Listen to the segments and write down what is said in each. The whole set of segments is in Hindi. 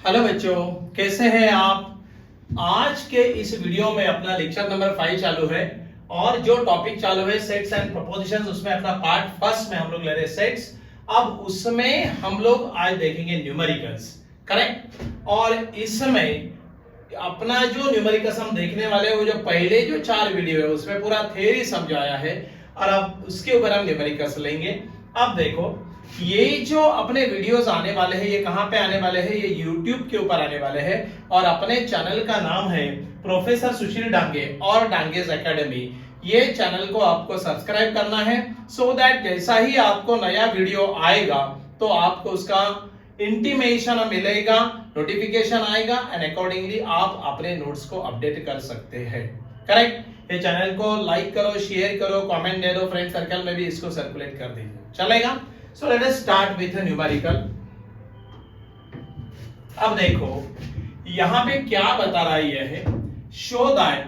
हेलो बच्चों, कैसे हैं आप। आज के इस वीडियो में अपना लेक्चर नंबर 5 चालू है और जो टॉपिक चालू है सेट्स एंड प्रोपोजिशंस, उसमें अपना पार्ट फर्स्ट में हम लोग ले रहे हैं सेट्स। अब उसमें हम लोग आज देखेंगे न्यूमेरिकल्स, करेक्ट। और इसमें अपना जो न्यूमेरिकल्स हम देखने वाले हैं वो जो पहले जो 4 वीडियो है उसमें पूरा थ्योरी समझाया है और अब उसके ऊपर हम न्यूमेरिकल्स लेंगे। अब देखो, ये जो अपने वीडियोस आने वाले हैं ये कहां पे आने वाले हैं, ये YouTube के ऊपर आने वाले हैं और अपने चैनल का नाम है प्रोफेसर सुशील डांगे और डांगेज एकेडमी। ये चैनल को आपको सब्सक्राइब करना है सो दैट जैसा ही आपको नया वीडियो आएगा तो आपको उसका इंटीमेशन मिलेगा, नोटिफिकेशन आएगा एंड अकॉर्डिंगली आप अपने नोट्स को अपडेट कर सकते हैं, करेक्ट। ये चैनल को लाइक करो, शेयर करो, कमेंट दे दो, फ्रेंड सर्कल में भी इसको सर्कुलेट कर दीजिए, चलेगा। So let us start with a numerical। अब देखो यहां पे क्या बता रहा है, यह है शो दैट,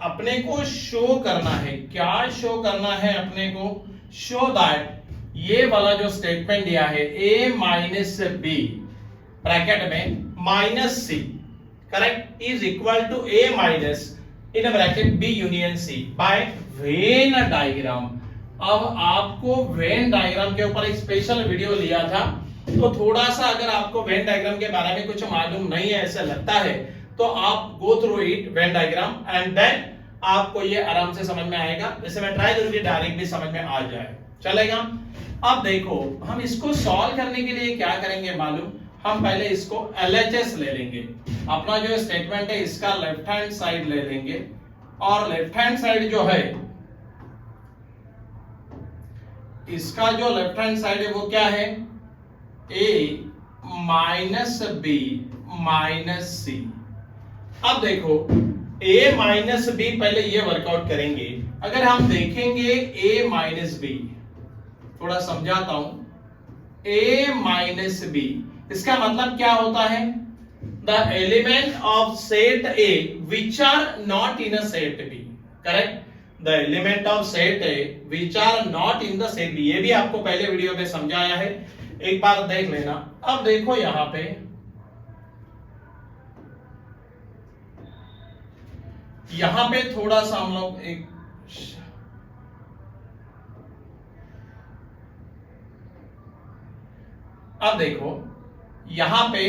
अपने को शो करना है। क्या शो करना है अपने को? शो दैट ये वाला जो स्टेटमेंट दिया है a माइनस बी ब्रैकेट में minus C, correct, is equal to a minus in bracket b union c by Venn diagram. अब आपको वेन डायग्राम के ऊपर एक स्पेशल वीडियो लिया था, तो थोड़ा सा अगर आपको वेन डायग्राम के बारे में कुछ मालूम नहीं है ऐसा लगता है तो आप go through it Venn diagram and then आपको ये आराम से समझ में आएगा। जैसे मैं ट्राई करूंगी डायरेक्ट भी समझ में आ जाए, चलेगा। अब देखो हम इसको सॉल्व करने के लिए क्या करेंगे मालूम, हम पहले इसको LHS ले लेंगे। अपना जो स्टेटमेंट है इसका लेफ्ट हैंड साइड ले लेंगे और लेफ्ट हैंड साइड जो है इसका जो लेफ्ट हैंड साइड है वो क्या है, a माइनस बी माइनस सी। अब देखो a माइनस बी, पहले ये वर्कआउट करेंगे। अगर हम देखेंगे a माइनस बी, थोड़ा समझाता हूं। a माइनस बी इसका मतलब क्या होता है, the element of set a which are not in a set b, correct. The element of set A which are not in the set B, ये भी आपको पहले वीडियो में समझाया है, एक बार देख लेना। अब देखो यहां पे थोड़ा सा हम लोग एक अब देखो यहां पे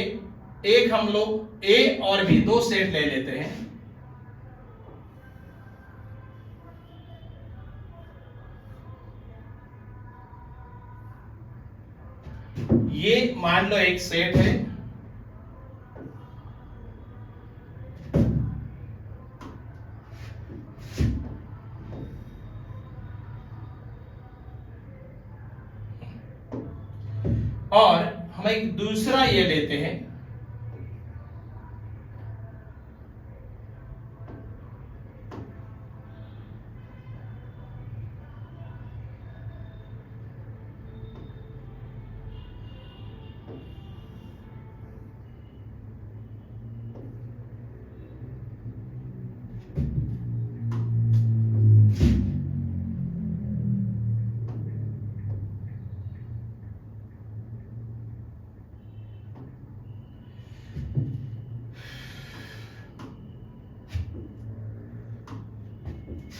एक हम लोग A और B दो सेट ले लेते हैं। ये मान लो एक सेट है और हम एक दूसरा ये लेते हैं।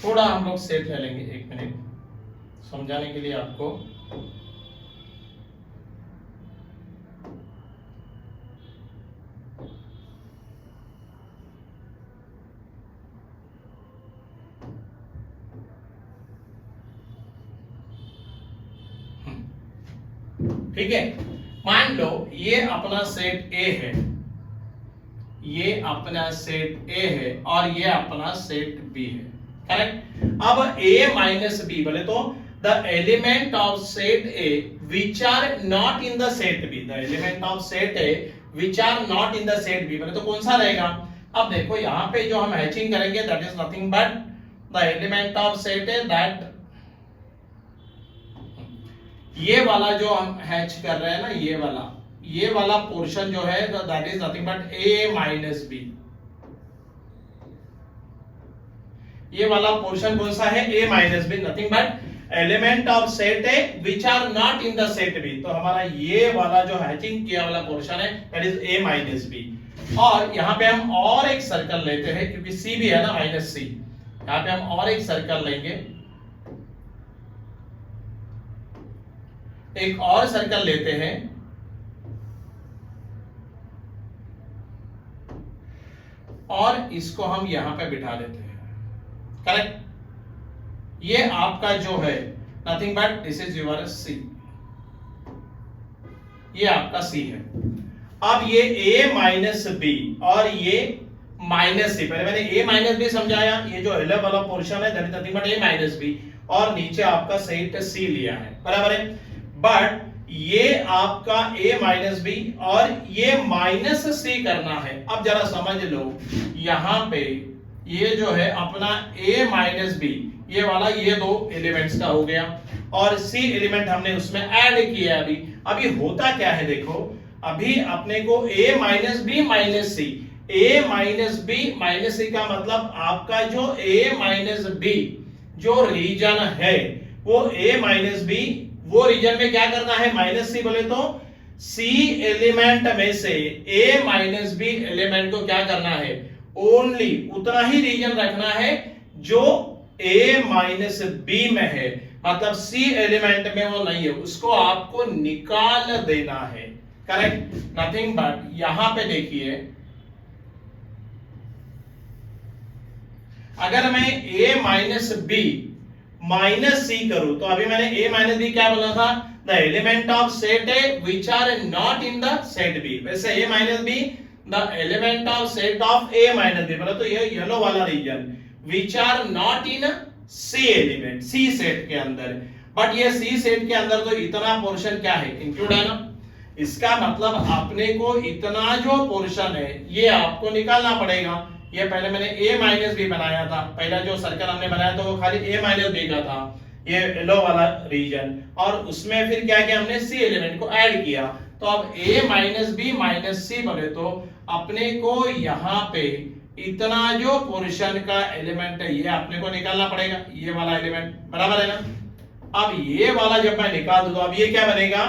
थोड़ा हम लोग सेट ले लेंगे, एक मिनट समझाने के लिए आपको। ठीक है, मान लो ये अपना सेट A है, ये अपना सेट A है और ये अपना सेट B है, करेक्ट। अब A माइनस B बोले तो the element of set A which are not in the set B, the element of set A which are not in the set B बोले तो कौन सा रहेगा। अब देखो यहाँ पे जो हम हैचिंग करेंगे that is nothing but the element of set A, that ये वाला जो हम हैच कर रहे हैं ना, ये वाला पोर्शन जो है that is nothing but A minus B। ये वाला पोर्शन कौन सा है, A minus B, nothing but element of set A which are not in the set B. तो हमारा ये वाला जो हैचिंग किया वाला पोर्शन है that is a minus B. और यहां पे हम और एक सर्कल लेते हैं क्योंकि c भी है ना माइनस c, यहां पे हम और एक सर्कल लेंगे, एक और सर्कल लेते हैं और इसको हम यहां पे बिठा देते हैं। करेक्ट? ये आपका जो है nothing but this is your C, ये आपका सी है। अब ये a माइनस बी और ये माइनस सी, पहले मैंने a माइनस बी समझाया, ये जो एल वाला पोर्शन है that is nothing but a minus B, और नीचे आपका सेट c लिया है, बराबर है। बट ये आपका a माइनस बी और ये माइनस c करना है। अब जरा समझ लो, यहां पे ये जो है अपना a माइनस बी, ये वाला ये दो एलिमेंट्स का हो गया और c एलिमेंट हमने उसमें ऐड किया। अभी होता क्या है देखो, अभी अपने को a minus B minus C, a minus B minus C का मतलब आपका जो a माइनस बी जो रीजन है वो a माइनस बी, वो रीजन में क्या करना है माइनस सी, बोले तो c एलिमेंट में से a माइनस बी एलिमेंट को क्या करना है, ओनली उतना ही रीजन रखना है जो a माइनस बी में है, मतलब c एलिमेंट में वो नहीं है, उसको आपको निकाल देना है। करेक्ट? नथिंग बट यहां पे देखिए, अगर मैं a माइनस बी माइनस सी करूं तो अभी मैंने a माइनस बी क्या बोला था, the element of set A which are not in the set B. वैसे a minus B the element of set of a minus B, बोला तो ये येलो वाला region which are not in C element, C set के अंदर। बट ये सी सेट के अंदर तो इतना पोर्शन क्या है, इंक्लूड है ना, इसका मतलब अपने को इतना जो पोर्शन है ये आपको निकालना पड़ेगा। ये पहले मैंने a माइनस बी बनाया था, पहला जो सर्कल हमने बनाया था वो खाली a माइनस बी का था, ये येलो वाला रीजन, और उसमें फिर क्या किया हमने c एलिमेंट को ऐड किया। तो अब a माइनस बी माइनस सी बोले तो अपने को यहाँ पे इतना जो पोर्शन का एलिमेंट है ये अपने को निकालना पड़ेगा, ये वाला एलिमेंट, बराबर है ना। अब ये वाला जब मैं निकाल दूं तो अब ये क्या बनेगा,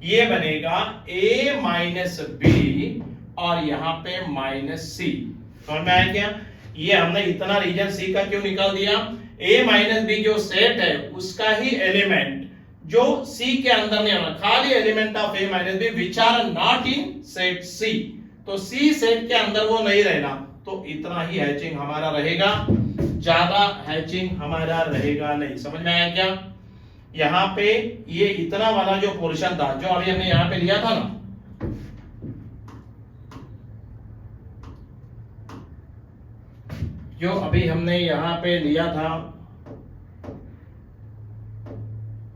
ये बनेगा a माइनस बी और यहाँ पे माइनस सी। समझ में आया क्या? ये हमने इतना रीजन सी का क्यों निकाल दिया, a माइनस बी जो सेट है उसका ही एलिमेंट जो सी के अंदर नहीं होना, खाली element of a minus B which are not in set C, तो सी सेट के अंदर वो नहीं रहना, तो इतना ही हैचिंग हमारा रहेगा, ज्यादा हैचिंग हमारा रहेगा नहीं। समझ में आया क्या? यहाँ पे ये इतना वाला जो पोर्शन था जो अभी हमने यहाँ पे लिया था ना, जो अभी हमने यहाँ पे लिया था,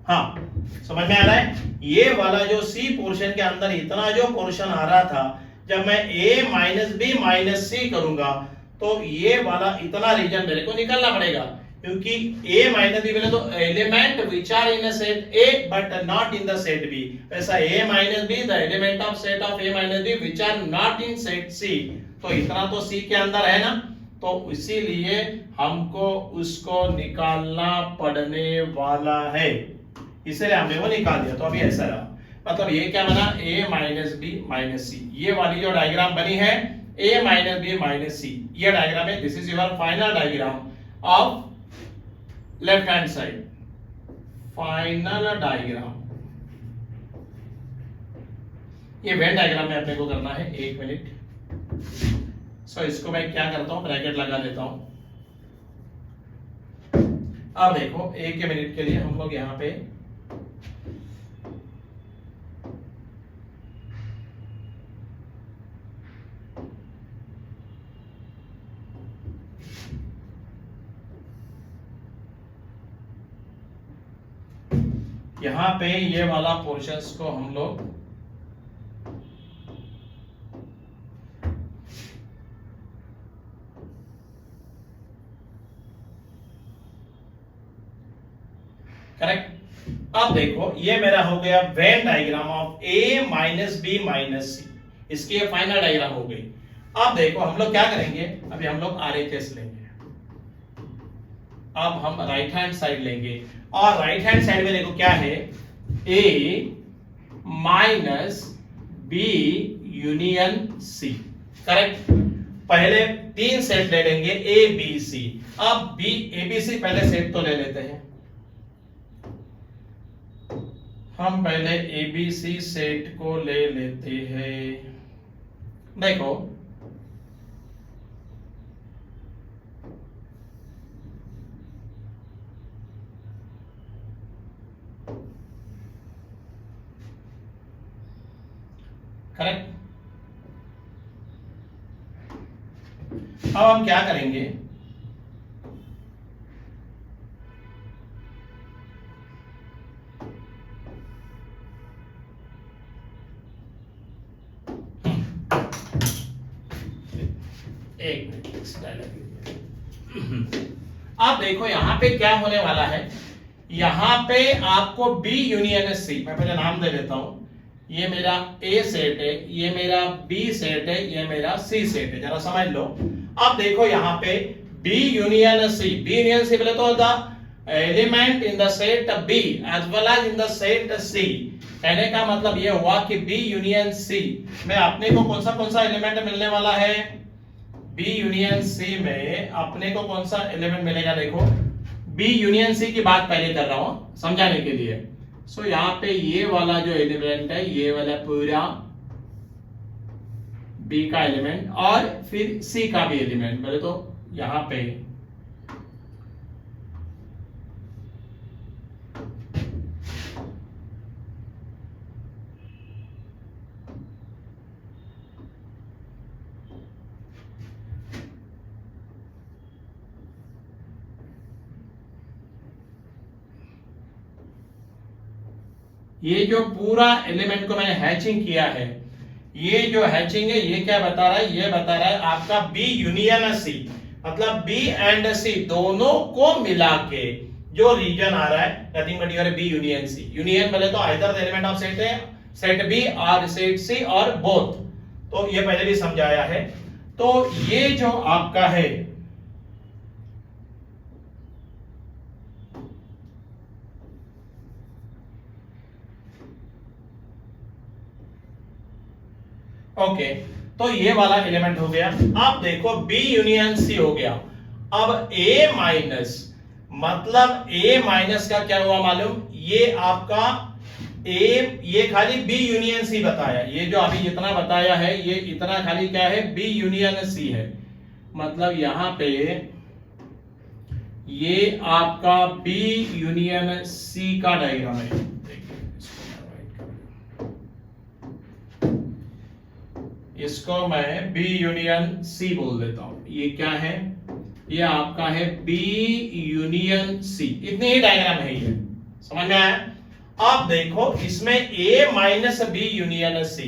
हाँ समझ में आ रहा है, ये वाला जो सी पोर्शन के अंदर इतना जो पोर्शन आ रहा था, जब मैं a माइनस बी माइनस सी करूंगा तो ये वाला इतना रीजन मेरे को निकालना पड़ेगा, क्योंकि a माइनस बी बोले तो element which are in set a but not in the set b, वैसा a minus B the element of set of a minus B which are not in set c, तो इतना तो c के अंदर है ना, तो इसीलिए हमको उसको निकालना पड़ने वाला है, इसलिए हमने वो निकाल दिया। तो अभी ऐसा रहा, मतलब ये क्या बना, a माइनस बी माइनस सी, ये वाली जो डायग्राम बनी है a माइनस बी माइनस सी, ये डायग्राम है, this is your final diagram of left hand side, final diagram. ये वेन डायग्राम में अपने को करना है, एक मिनट। सो इसको मैं क्या करता हूं, ब्रैकेट लगा देता हूं। अब देखो एक मिनट के लिए हम लोग यहां पे यहां पे ये वाला पोर्शंस को हम लोग करेक्ट। अब देखो ये मेरा हो गया Venn diagram of a minus B minus C, इसकी ये फाइनल डायग्राम हो गई। अब देखो हम लोग क्या करेंगे, अभी हम लोग RHS लेंगे। अब हम राइट हैंड साइड लेंगे और राइट हैंड साइड में देखो क्या है, A minus B union C, correct. पहले 3 सेट ले लेंगे ए बी सी। अब बी ए बी सी पहले सेट तो ले लेते हैं, हम पहले ए बी सी सेट को ले लेते हैं। देखो करेक्ट। अब हम क्या करेंगे, एक अब देखो यहां पे क्या होने वाला है, यहां पे आपको B यूनियन सी, मैं पहले नाम दे देता हूं, ये मेरा A सेट है, ये मेरा B सेट है, ये मेरा C सेट है, जरा समझ लो। अब देखो यहां पे B यूनियन C बोले तो the element in the set B as well as in the set C। कहने का मतलब ये हुआ कि B यूनियन C में अपने को कौन सा एलिमेंट मिलने वाला है, B यूनियन C में अपने को कौन सा एलिमेंट मिलेगा, देखो B यूनियन C की बात पहले कर रहा हूं समझाने के लिए। सो यहां पे ये वाला जो एलिमेंट है, ये वाला पूरा B का एलिमेंट और फिर C का भी एलिमेंट, पहले तो यहां पे ये जो पूरा एलिमेंट को मैंने हैचिंग किया है, ये जो हैचिंग है ये क्या बता रहा है, ये बता रहा है आपका B यूनियन C, मतलब B एंड C दोनों को मिला के जो रीजन आ रहा है nothing but your B union C। Union बोले तो either the element of set है, सेट B और सेट C और बोथ, तो ये पहले भी समझाया है। तो ये जो आपका है ओके, तो ये वाला एलिमेंट हो गया। अब देखो B यूनियन C हो गया। अब A माइनस, मतलब A माइनस का क्या हुआ मालूम, ये आपका A, ये खाली B यूनियन C बताया, ये जो अभी जितना बताया है ये इतना खाली क्या है, B यूनियन C है। मतलब यहां पे ये आपका B यूनियन C का डायग्राम है। इसको मैं B यूनियन C बोल देता हूं। ये क्या है, ये आपका है B यूनियन C, इतनी ही डायग्राम है ये, समझ में आया। अब देखो इसमें A minus B union C,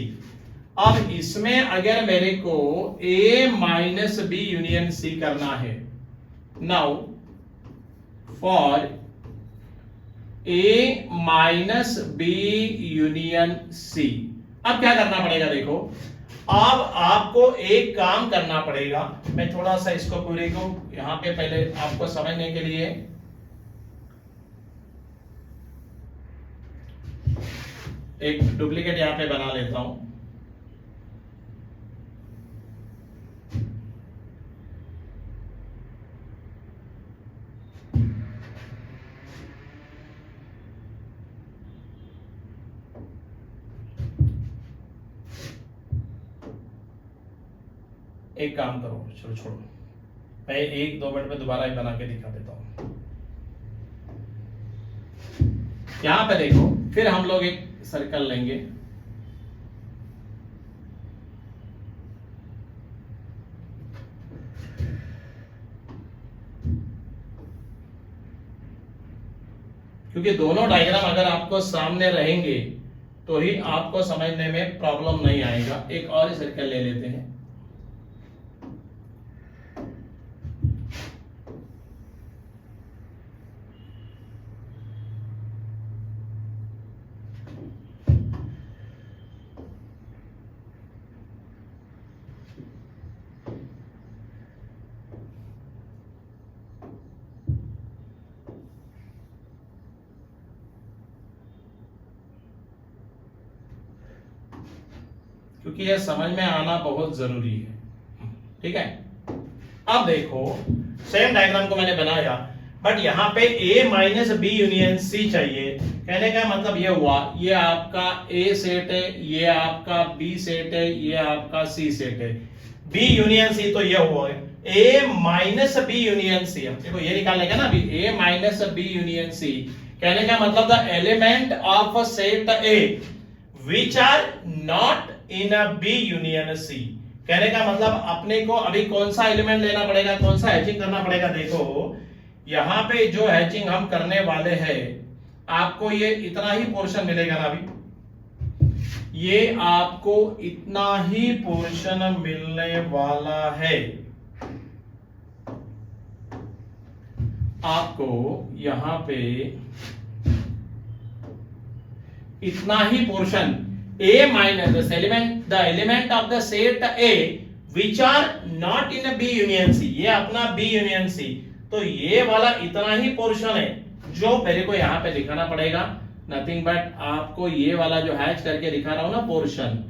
अब इसमें अगर मेरे को A minus B union C करना है, now for A minus B union C, अब क्या करना पड़ेगा, देखो अब आपको एक काम करना पड़ेगा। मैं थोड़ा सा इसको पूरे को यहां पे पहले आपको समझने के लिए एक डुप्लीकेट यहां पे बना लेता हूं। एक काम करो, चलो छोड़ो, मैं 1-2 मिनट में दोबारा बना के दिखा देता हूं। यहां पे देखो, फिर हम लोग एक सर्कल लेंगे, क्योंकि दोनों डायग्राम अगर आपको सामने रहेंगे तो ही आपको समझने में प्रॉब्लम नहीं आएगा। एक और सर्कल ले लेते हैं, क्योंकि यह समझ में आना बहुत जरूरी है। ठीक है, अब देखो सेम डायग्राम को मैंने बनाया, बट यहाँ पे A minus B union C चाहिए। कहने का मतलब ये हुआ, ये आपका A सेट है, ये आपका B सेट है, ये आपका C सेट है। B यूनियन C तो ये हुआ है A minus B union C। देखो ये निकालने का ना अभी, A minus B union C। कहने का मतलब the element of set A which are not in a B union C। कहने का मतलब अपने को अभी कौन सा एलिमेंट लेना पड़ेगा, कौन सा हैचिंग करना पड़ेगा। देखो यहां पे जो हैचिंग हम करने वाले हैं, आपको ये इतना ही पोर्शन मिलेगा ना अभी, ये आपको इतना ही पोर्शन मिलने वाला है। आपको यहां पे इतना ही portion A minus the element of the set A which are not in a B union C, ये अपना B union C, तो ये वाला इतना ही पोर्शन है जो मेरे को यहाँ पे दिखाना पड़ेगा। नथिंग बट आपको ये वाला जो हैच करके दिखा रहा हूं ना पोर्शन,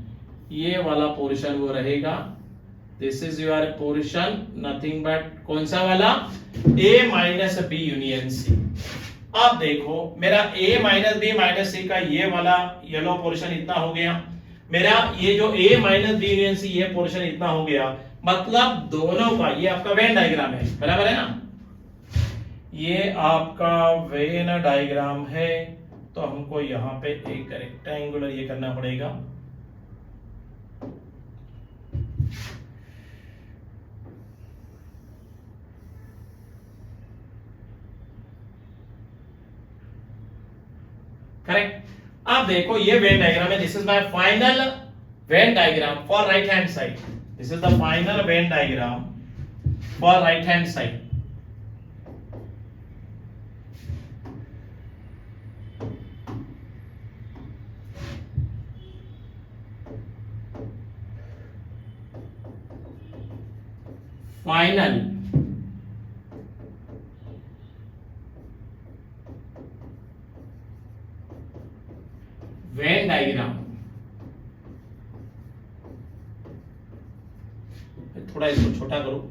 ये वाला पोर्शन वो रहेगा। This is your portion, nothing but कौन सा वाला, A minus B union C। अब देखो मेरा A minus B minus C का ये वाला येलो पोर्शन इतना हो गया, मेरा ये जो A minus B union C ये पोर्शन इतना हो गया। मतलब दोनों का ये आपका वेन डायग्राम है, बराबर है ना, ये आपका वेन डायग्राम है। तो हमको यहाँ पे एक रेक्टेंगुलर ये करना पड़ेगा। करेक्ट। अब देखो ये वेन डायग्राम है, this is my final Venn diagram for right hand side. This is the final Venn diagram for right hand side. Final Venn diagram, थोड़ा इसको छोटा करो।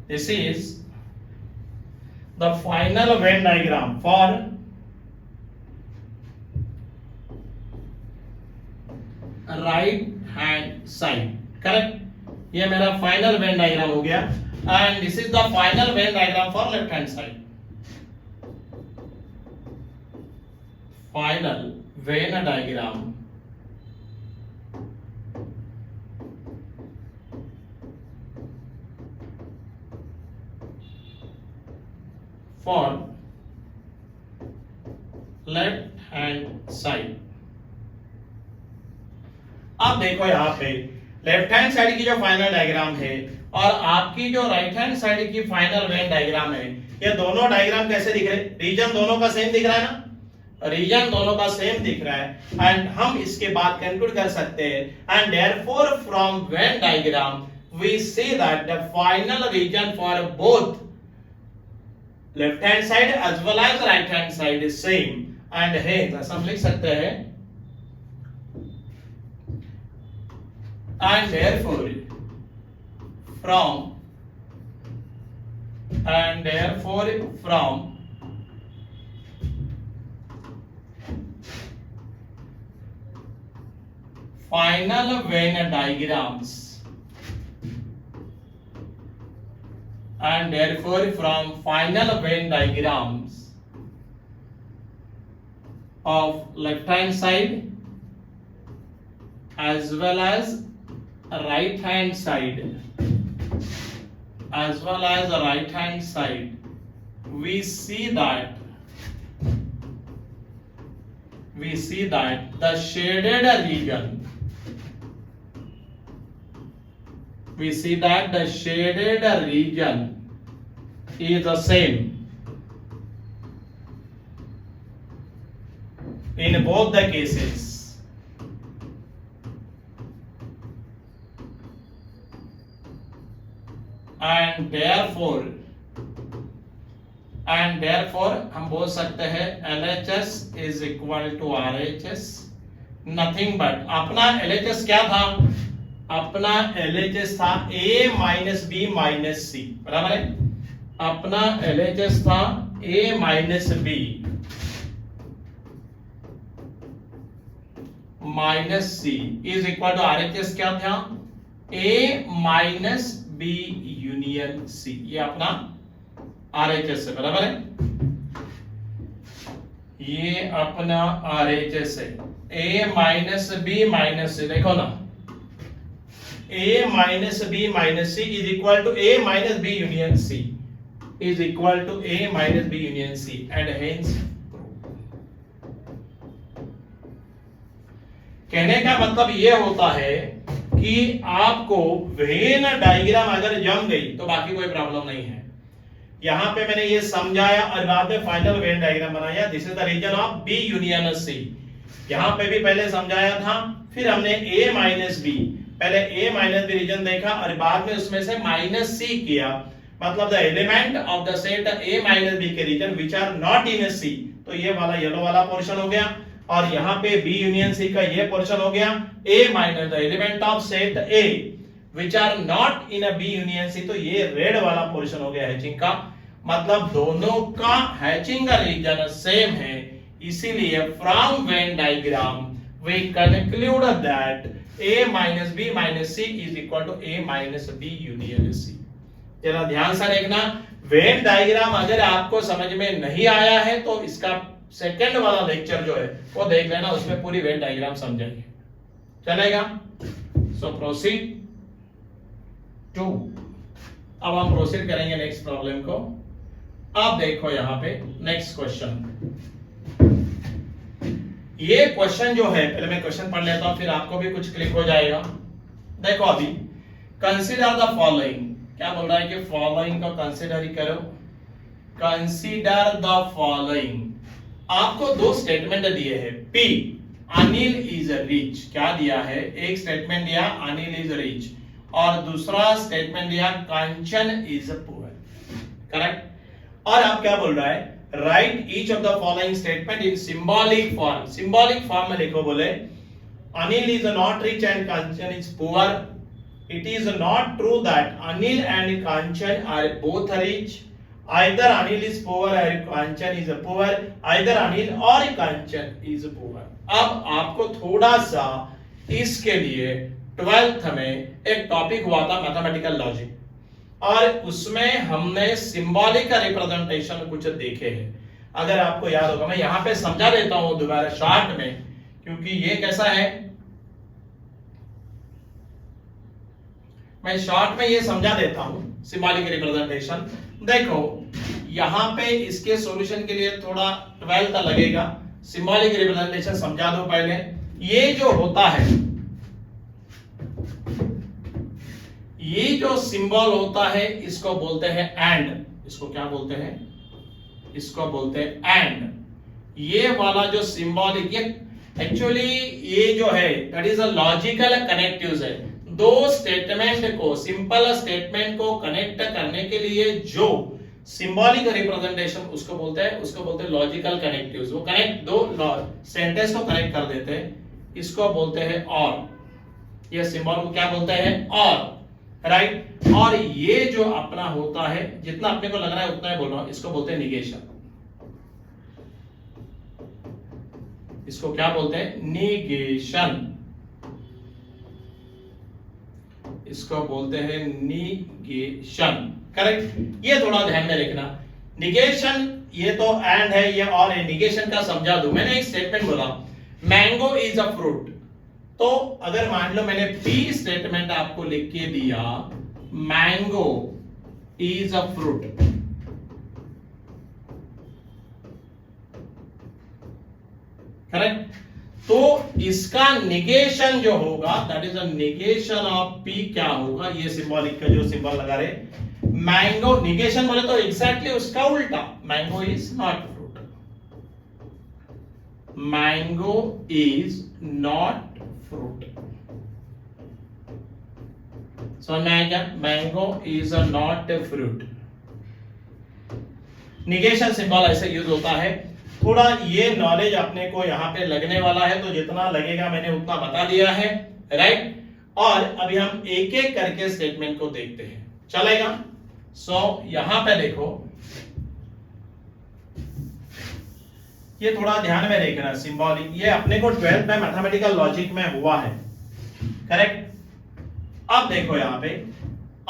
This is the final Venn diagram for right hand side. Correct? ये मेरा फाइनल वेन डायग्राम हो गया and this is the final Venn diagram for left hand side. Final Venn diagram for left hand side. अब देखो यहां पे लेफ्ट हैंड साइड की जो फाइनल डायग्राम है और आपकी जो राइट हैंड साइड की फाइनल वेन डायग्राम है, ये दोनों डायग्राम कैसे दिख रहे हैं? रीजन दोनों का सेम दिख रहा है ना, रीजन दोनों का सेम दिख रहा है एंड हम इसके बाद कंक्लूड कर सकते हैं and therefore from Venn diagram we see that the final region for both left hand side as well as right hand side is same and hence हम लिख सकते हैं and therefore from final Venn diagrams and therefore from final Venn diagrams of left hand side as well as right hand side as well as the right hand side, we see that the shaded region, is the same in both the cases. And therefore हम बोल सकते हैं LHS is equal to RHS, nothing but अपना LHS क्या था? अपना LHS था A minus B minus C, बराबर है? अपना LHS था A minus B minus C is equal to RHS क्या था? A minus B union C, ये अपना RHS है, बराबर है? ये अपना RHS है A minus B minus C, देखो ना, A minus B minus C is equal to A minus B union C is equal to A minus B union C, and hence कहने का मतलब ये होता है कि आपको वेन डायग्राम अगर जम गई तो बाकी कोई प्रॉब्लम नहीं है। यहां पे मैंने ये समझाया और बाद में फाइनल वेन डायग्राम बनाया। This is the region of B union C। यहां पे भी पहले समझाया था, फिर हमने A माइनस B, पहले A माइनस B रीजन देखा और बाद में उसमें से माइनस C किया, मतलब the element of the set A minus B के region which are not in C, तो ये वाला येलो वाला पोर्शन हो गया, और यहाँ पे B यूनियन C का ये पोर्शन हो गया A minus the element of set A which are not in B union C, तो ये रेड वाला पोर्शन हो गया हैचिंग का। मतलब दोनों का हैचिंग का रीजन सेम है, इसीलिए from Venn diagram we conclude that A minus B minus C is equal to A minus B union C। जरा ध्यान से देखना, वेन डायग्राम अगर आपको समझ में नहीं आया है तो इसका सेकंड वाला लेक्चर जो है वो देख लेना, उसमें पूरी वेन डायग्राम समझेंगे, चलेगा? सो प्रोसीड टू, अब हम प्रोसीड करेंगे नेक्स्ट प्रॉब्लम को। अब देखो यहां पे नेक्स्ट क्वेश्चन, ये क्वेश्चन जो है, पहले मैं क्वेश्चन पढ़ लेता हूं फिर आपको भी कुछ क्लिक हो जाएगा। देखो अभी कंसीडर द फॉलोइंग, क्या बोल रहा है कि फॉलोइंग को कंसीडर ही करो। कंसीडर द फॉलोइंग, आपको दो स्टेटमेंट दिए हैं, P अनिल इज रिच, क्या दिया है? एक स्टेटमेंट दिया अनिल इज रिच और दूसरा स्टेटमेंट दिया कंचन इज पुअर, करेक्ट? और आप क्या बोल रहा है? Write each of the following statement in symbolic form. Symbolic form में लिखो, बोले Anil is not rich and Kanchan is poor, it is not true that Anil and Kanchan are both rich, either Anil is poor or Kanchan is poor, either Anil or Kanchan is poor। अब आपको थोड़ा सा इसके लिए 12th में एक टॉपिक हुआ था मैथमेटिकल लॉजिक, और उसमें हमने सिंबॉलिक रिप्रेजेंटेशन कुछ देखे हैं। अगर आपको याद होगा, मैं यहां पे समझा देता हूं दोबारा शॉर्ट में, क्योंकि ये कैसा है, मैं शॉर्ट में ये समझा देता हूं सिंबॉलिक रिप्रेजेंटेशन। देखो यहां पे इसके सॉल्यूशन के लिए थोड़ा 12th लगेगा, सिंबॉलिक रिप्रेजेंटेशन समझा दो पहले। ये जो होता है, ये जो सिंबल होता है इसको बोलते हैं एंड, इसको क्या बोलते हैं? इसको बोलते हैं एंड। ये वाला जो सिंबॉलिक, ये एक्चुअली ये जो है that is a logical connectives है। दो स्टेटमेंट को, सिंपल स्टेटमेंट को कनेक्ट करने के लिए जो सिंबॉलिक रिप्रेजेंटेशन उसको बोलते हैं लॉजिकल कनेक्टिव्स। वो कनेक्ट दो सेंटेंस को कनेक्ट कर देते हैं, इसको बोलते हैं और। ये सिंबल को क्या बोलते हैं? और, राइट? और ये जो अपना होता है, जितना अपने को लग रहा है उतना ही बोल रहा हूं, इसको बोलते हैं निगेशन। इसको क्या बोलते हैं? निगेशन। इसको बोलते हैं निगेशन, करेक्ट? ये थोड़ा ध्यान में रखना। निगेशन ये तो एंड है, ये और है। निगेशन का समझा दूं, मैंने एक स्टेटमेंट बोला मैंगो इज अ फ्रूट, तो अगर मान लो मैंने P स्टेटमेंट आपको लिख के दिया mango is a fruit. Correct. तो इसका निगेशन जो होगा that is a negation of P क्या होगा, ये सिंबॉलिक का जो सिंबल लगा रहे मैंगो, निगेशन बोले तो एग्जैक्टली उसका उल्टा, mango is not fruit, mango is not fruit. समझ में आया क्या? Mango is a not a fruit. Negation symbol ऐसे यूज होता है। थोड़ा ये नॉलेज अपने को यहाँ पे लगने वाला है, तो जितना लगेगा मैंने उतना बता दिया है, राइट। और अभी हम एक एक करके स्टेटमेंट को देखते हैं, चलेगा? यहां पे देखो, ये थोड़ा ध्यान में देखना, सिंबॉलिक ये अपने को 12th में मैथमेटिकल लॉजिक में हुआ है, करेक्ट। अब देखो यहां पे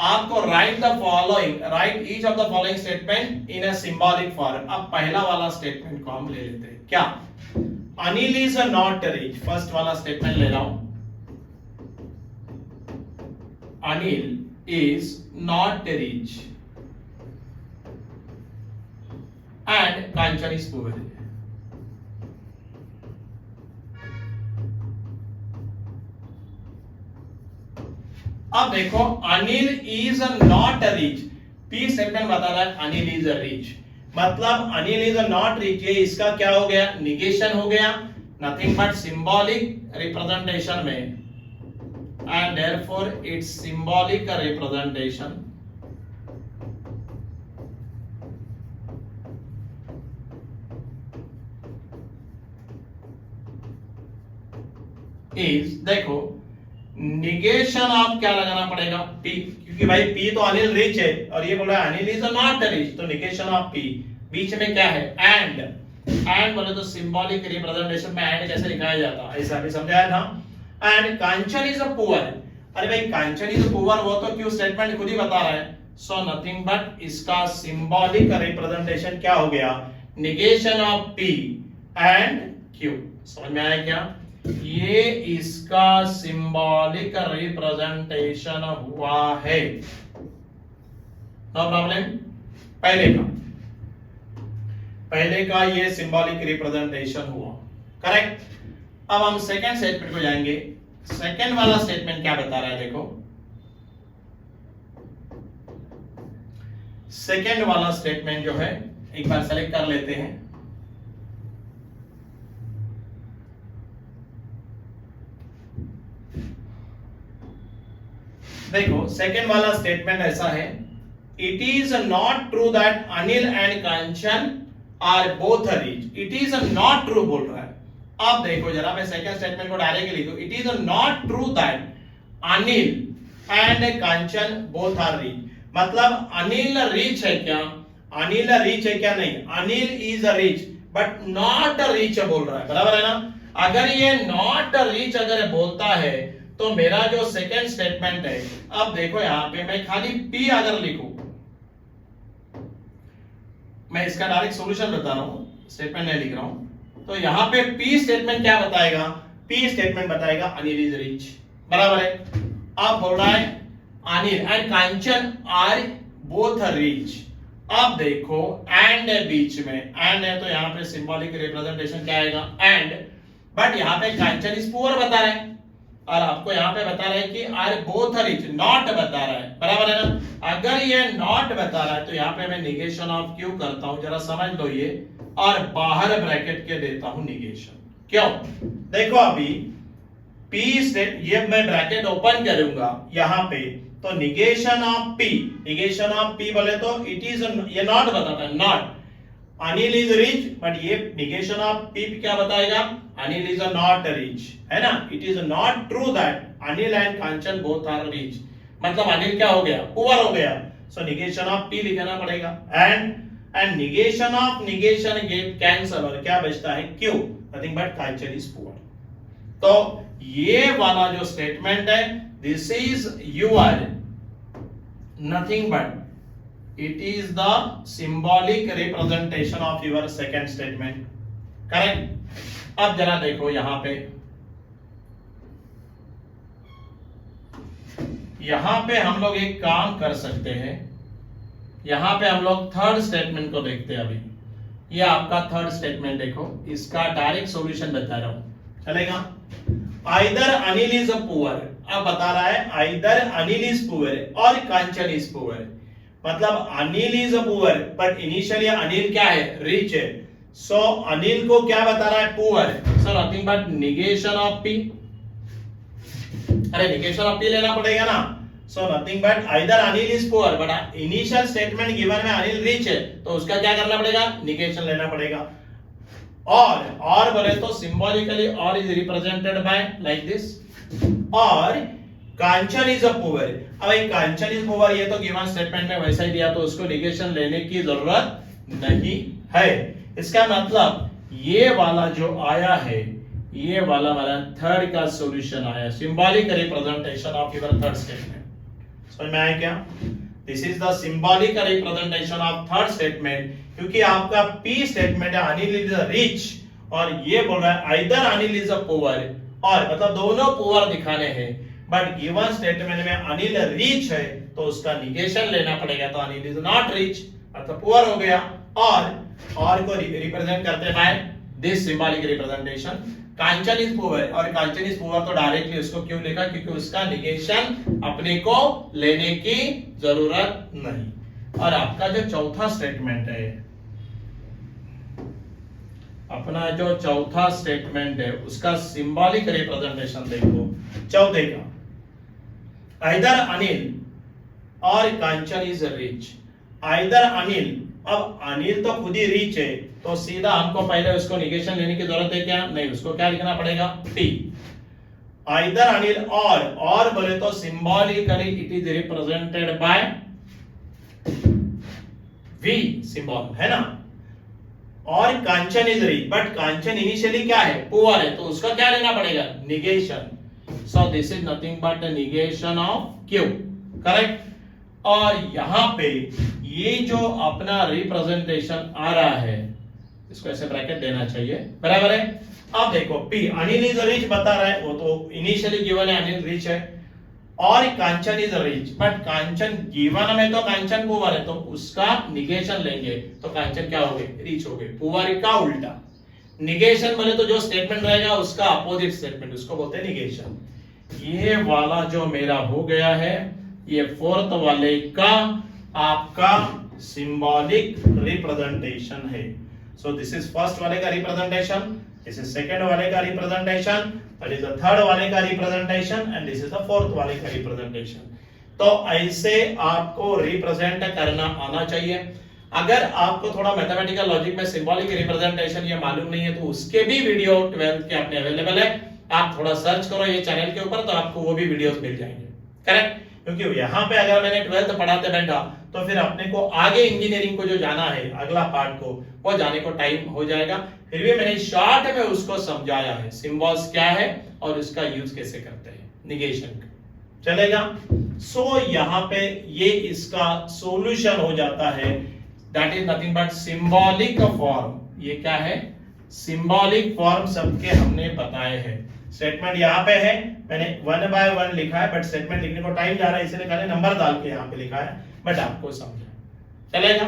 आपको right the following, right each of the following statement in a symbolic form. अब पहला वाला स्टेटमेंट को हम ले लेते हैं, क्या? Anil is not rich. First वाला स्टेटमेंट ले रहा हूं, Anil is not rich and Kanchan is poor. अब देखो Anil is not rich, P statement बता रहा है अनिल इज रिच, मतलब अनिल इज नॉट रिच, ये इसका क्या हो गया? निगेशन हो गया, नथिंग बट सिंबॉलिक रिप्रेजेंटेशन में, and therefore it's symbolic representation is, देखो निगेशन ऑफ क्या लगाना पड़ेगा? पी, क्योंकि भाई पी तो अनिल रिच है और ये बोल रहा है अनिल इज नॉट रिच, तो निगेशन ऑफ पी। बीच में क्या है? एंड, एंड बोले तो सिंबॉलिक रिप्रेजेंटेशन में एंड कैसे लिखाया जाता है, ऐसा भी समझाया था। And Kanchan is a poor, अरे भाई कांचन इज अ पुअर, वो तो क्यों स्टेटमेंट खुद ही बता रहा है, सो नथिंग बट इसका सिंबॉलिक रिप्रेजेंटेशन क्या हो गया? Negation of P and Q. समझ में आया क्या? ये इसका सिंबॉलिक रिप्रेजेंटेशन हुआ है, नो प्रॉब्लम। पहले का ये सिंबॉलिक रिप्रेजेंटेशन हुआ, करेक्ट। अब हम सेकंड स्टेटमेंट को जाएंगे। सेकंड वाला स्टेटमेंट क्या बता रहा है? देखो सेकंड वाला स्टेटमेंट जो है, एक बार सेलेक्ट कर लेते हैं। देखो सेकंड वाला स्टेटमेंट ऐसा है, it is not true that Anil and Kanchan are both rich. It is not true बोल रहा है। अब देखो जरा, मैं सेकंड स्टेटमेंट को डायरेक्टली लिखूं, it is not true that Anil and Kanchan both are rich, मतलब अनिल रिच है क्या? अनिल रिच है क्या? नहीं, Anil is rich but not rich बोल रहा है, बराबर है ना। अगर ये नॉट रिच अगर बोलता है तो मेरा जो सेकंड स्टेटमेंट है, अब देखो यहां पे मैं खाली P अगर लिखूं, मैं इसका डायरेक्ट सॉल्यूशन बता रहा हूं, स्टेटमेंट नहीं लिख रहा हूं, तो यहां पे P स्टेटमेंट क्या बताएगा? P स्टेटमेंट बताएगा अनिल इज रिच, बराबर है। अब बोल रहा है Anil and Kanchan are both rich. अब देखो एंड है बीच में, एंड है तो यहां पे सिंबॉलिक रिप्रेजेंटेशन क्या आएगा? एंड, बट यहां पे कांचन इज पुअर बता रहे हैं और आपको यहां पे बता रहे हैं कि आर बोथ रिच, नॉट बता रहा है, बराबर है ना। अगर ये नॉट बता रहा है तो यहां पे मैं निगेशन ऑफ क्यू करता हूं, जरा समझ लो ये, और बाहर ब्रैकेट के देता हूं निगेशन। क्यों? देखो अभी P स्टेट, ये मैं ब्रैकेट ओपन करूंगा यहां पे, तो negation of P, negation of P बोले तो इट इज, ये नॉट बताता है, not Anil is rich, but ये निगेशन ऑफ P क्या बताएगा? अनिल इज नॉट रिच, है ना। It is not true that Anil and Kanchan both are rich, मतलब अनिल क्या हो गया? पुअर हो गया, सो निगेशन ऑफ P लिखना पड़ेगा। And negation of negation get cancel, और क्या बचता है? Q, nothing but Kanchan is poor. तो ये वाला जो स्टेटमेंट है, this is your nothing but it is the symbolic representation of your second statement, correct। अब जरा देखो यहां पे हम लोग एक काम कर सकते हैं, यहां पे हम लोग थर्ड स्टेटमेंट को देखते हैं अभी। ये आपका थर्ड स्टेटमेंट देखो, इसका डायरेक्ट सॉल्यूशन बता रहा हूं, चलेगा। Either Anil is a poor, अब बता रहा है आइदर अनिल इज पुअर और कांचन इज पुअर, मतलब Anil is a poor but initially Anil क्या है, रिच है। सो अनिल को क्या बता रहा है, poor. So nothing but negation of P, अरे निगेशन ऑफ पी लेना पड़ेगा ना। So nothing but either Anil is poor but initial statement given में अनिल रिच है, तो उसका क्या करना पड़ेगा, निगेशन लेना पड़ेगा। और बोले तो सिंबॉलिकली और is represented bye like this, और कांचन इज अ पुअर। अब एक कांचन इज पुअर ये तो गिवन स्टेटमेंट में वैसा ही दिया, तो उसको निगेशन लेने की जरूरत नहीं है। इसका मतलब ये वाला जो आया है, ये वाला थर्ड का सॉल्यूशन आया, symbolic representation of your third statement. समझ में आया क्या? This is the symbolic representation of third statement, क्योंकि आपका पी स्टेटमेंट है अनिल इज रिच, और ये बोल रहा है either Anil is a poor, और मतलब दोनों पुअर दिखाने हैं, बट गिवन स्टेटमेंट में अनिल रिच है तो उसका निगेशन लेना पड़ेगा, तो अनिल इज नॉट रिच मतलब पुअर हो गया। और को रिप्रेजेंट करते by this symbolic representation, Kanchan is poor, और कांचन इज पुअर तो डायरेक्टली उसको क्यों लिखा, क्योंकि उसका निगेशन अपने को लेने की जरूरत नहीं। और आपका जो चौथा स्टेटमेंट है, अपना जो चौथा स्टेटमेंट है उसका सिंबॉलिक रिप्रेजेंटेशन देखो, चौथे का आइदर अनिल और Kanchan is rich. Either Anil, अब अनिल तो खुद ही रिच है, तो सीधा हमको पहले उसको निगेशन लेने की जरूरत है क्या, नहीं, उसको क्या लिखना पड़ेगा, टी। आइदर अनिल और बोले तो symbolically it is represented by V symbol, है ना। और Kanchan is rich, but Kanchan initially क्या है, पुअर है, तो उसका क्या लेना पड़ेगा, negation. So this is nothing but the negation of Q, correct. और यहां पे ये जो अपना रिप्रेजेंटेशन आ रहा है, इसको ऐसे ब्रैकेट देना चाहिए, बराबर है। अब देखो पी अनिल इज रिच बता रहा है, वो तो इनिशियली गिवन है अनिल रिच है, और Kanchan is rich, but Kanchan given में तो कांचन पुअर है, तो उसका निगेशन लेंगे तो कांचन क्या हो गए, रिच हो गए। पुअर का उल्टा निगेशन बोले तो जो स्टेटमेंट रहेगा उसका अपोजिट स्टेटमेंट, उसको बोलते हैं निगेशन। ये वाला जो मेरा हो गया है, ये फोर्थ वाले का आपका सिंबॉलिक रिप्रेजेंटेशन है। सो दिस इज फर्स्ट वाले का रिप्रेजेंटेशन, दिस इज सेकंड वाले का representation, that is the third वाले का representation, and this is the fourth वाले का रिप्रेजेंटेशन। तो ऐसे आपको रिप्रेजेंट करना आना चाहिए। अगर आपको थोड़ा मैथमेटिकल लॉजिक में सिंबॉलिक रिप्रेजेंटेशन ये मालूम नहीं है, तो उसके भी वीडियो 12th के अपने अवेलेबल है, आप थोड़ा सर्च करो ये चैनल के ऊपर, तो आपको वो भी वीडियोस मिल जाएंगे, करेक्ट। क्योंकि यहाँ पे अगर मैंने 12th पढ़ाते बैठा तो फिर अपने को आगे इंजीनियरिंग को जो जाना है, अगला पार्ट को, वो जाने को टाइम हो जाएगा। फिर भी मैंने शॉर्ट में उसको समझाया है, सिंबल्स क्या है और उसका यूज कैसे करते हैं, निगेशन का, चलेगा। सो यहाँ पे ये इसका सॉल्यूशन हो जाता है, that is nothing but symbolic form. ये क्या है, सिंबॉलिक फॉर्म सबके हमने बताए हैं। स्टेटमेंट यहाँ पे है, मैंने 1 by 1 लिखा है, बट स्टेटमेंट लिखने को टाइम जा रहा है इसलिए मैंने नंबर डाल के यहाँ पे लिखा है, बट आपको समझा चलेगा।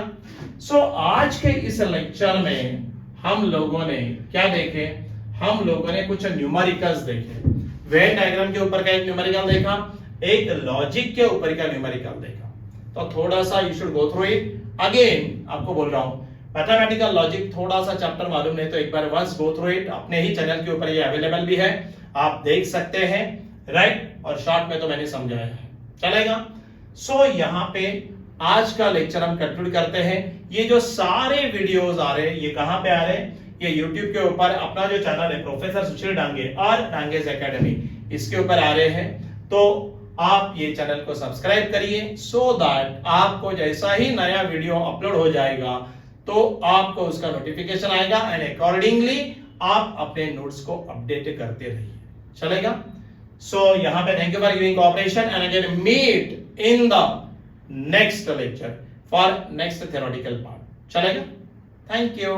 सो आज के इस लेक्चर में हम लोगों ने क्या देखे, हम लोगों ने कुछ न्यूमेरिकल्स देखे। वेन डायग्राम के ऊपर का एक न्यूमेरिकल देखा, एक लॉजिक के ऊपर का न्यूमेरिकल देखा। तो थोड़ा सा you should go through it again. आपको बोल रहा हूं मैथमेटिकल लॉजिक थोड़ा सा चैप्टर मालूम नहीं तो एक बार वंस गो थ्रू इट, अपने ही चैनल के ऊपर ये अवेलेबल भी है, आप देख सकते हैं, राइट। और शॉर्ट में तो मैंने समझाया है, चलेगा। सो यहाँ पे आज का लेक्चर हम कंक्लूड करते हैं। ये जो सारे वीडियोस आ रहे हैं, ये कहां पे आ रहे हैं, ये YouTube के ऊपर अपना जो चैनल है प्रोफेसर सुशील डांगे और डांगेज एकेडमी, इसके ऊपर आ रहे हैं। तो आप ये चैनल को सब्सक्राइब करिए, सो दैट आपको जैसा ही नया वीडियो अपलोड हो जाएगा तो आपको उसका नोटिफिकेशन आएगा, एंड अकॉर्डिंगली आप अपने नोट्स को अपडेट करते रहिए, चलेगा। सो यहाँ पे thank you for giving cooperation, and again meet in the next lecture for next theoretical part, चलेगा। Thank you.